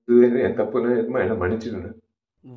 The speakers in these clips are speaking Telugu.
ఇది ఎంత పుణ్యాత్మ మన్నించిండు.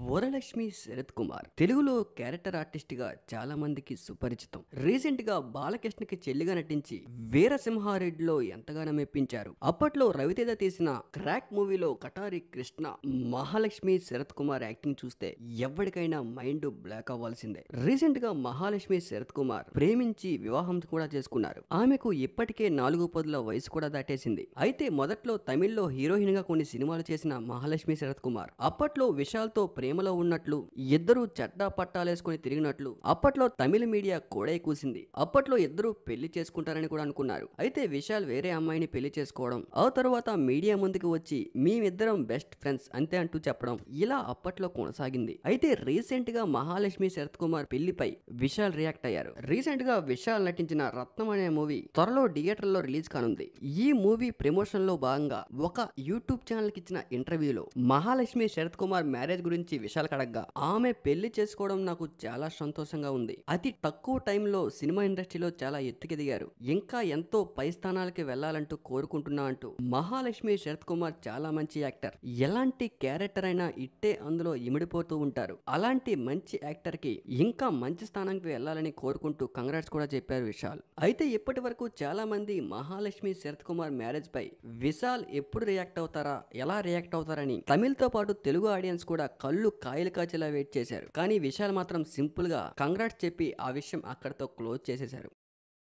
వరలక్ష్మి శరత్ కుమార్ తెలుగులో క్యారెక్టర్ ఆర్టిస్ట్ గా చాలా మందికి సుపరిచితం. రీసెంట్ గా బాలకృష్ణకి చెల్లిగా నటించి వీరసింహారెడ్డిలో ఎంతగానో మెప్పించారు. అప్పట్లో రవితేజ తీసిన క్రాక్ మూవీలో కటారి కృష్ణ, మహాలక్ష్మి శరత్ కుమార్ యాక్టింగ్ చూస్తే ఎవరికైనా మైండ్ బ్లాక్ అవ్వాల్సిందే. రీసెంట్ గా మహాలక్ష్మి శరత్ కుమార్ ప్రేమించి వివాహం కూడా చేసుకున్నారు. ఆమెకు ఇప్పటికే 4 పదుల వయసు కూడా దాటేసింది. అయితే మొదట్లో తమిళ్లో హీరోయిన్ గా కొన్ని సినిమాలు చేసిన మహాలక్ష్మి శరత్ కుమార్ అప్పట్లో విశాల్తో ప్రేమలో ఉన్నట్లు, ఇద్దరు చట్టా పట్టాలేసుకుని తిరిగినట్లు అప్పట్లో తమిళ మీడియా కూడా కూసింది. అప్పట్లో ఇద్దరు పెళ్లి చేసుకుంటారని కూడా అనుకున్నారు. అయితే విశాల్ వేరే అమ్మాయిని పెళ్లి చేసుకోవడం, ఆ తర్వాత మీడియా ముందుకు వచ్చి మేమిద్దరం బెస్ట్ ఫ్రెండ్స్ అంతే అంటూ చెప్పడం ఇలా అప్పట్లో కొనసాగింది. అయితే రీసెంట్ గా మహాలక్ష్మి శరత్ కుమార్ పెళ్లిపై విశాల్ రియాక్ట్ అయ్యారు. రీసెంట్ గా విశాల్ నటించిన రత్నం అనే మూవీ త్వరలో థియేటర్ లో రిలీజ్ కానుంది. ఈ మూవీ ప్రమోషన్ లో భాగంగా ఒక యూట్యూబ్ ఛానల్ కి ఇచ్చిన ఇంటర్వ్యూలో మహాలక్ష్మి శరత్ కుమార్ మ్యారేజ్ గురించి విశాల్ కడగ్గా ఆమె పెళ్లి చేసుకోవడం నాకు చాలా సంతోషంగా ఉంది. అతి తక్కువ టైంలో సినిమా ఇండస్ట్రీలో చాలా ఎత్తుకెదిగారు. ఇంకా ఎంతో పై స్థానాలకి వెళ్లాలంటూ కోరుకుంటున్నా అంటూ మహాలక్ష్మి శరత్ కుమార్ చాలా మంచి యాక్టర్. ఎలాంటి క్యారెక్టర్ అయినా ఇట్టే అందులో ఇమిడిపోతూ ఉంటారు. అలాంటి మంచి యాక్టర్ కి ఇంకా మంచి స్థానానికి వెళ్లాలని కోరుకుంటూ కంగ్రాట్స్ కూడా చెప్పారు విశాల్. అయితే ఇప్పటి వరకు చాలా మంది మహాలక్ష్మి శరత్ కుమార్ మ్యారేజ్ పై విశాల్ ఎప్పుడు రియాక్ట్ అవుతారా, ఎలా రియాక్ట్ అవుతారని తమిళ్తో పాటు తెలుగు ఆడియన్స్ కూడా కళ్ళు కాయలు కాచేలా వెయిట్ చేశారు. కానీ విశాల్ మాత్రం సింపుల్ గా కంగ్రాట్స్ చెప్పి ఆ విషయం అక్కడితో క్లోజ్ చేసేశారు.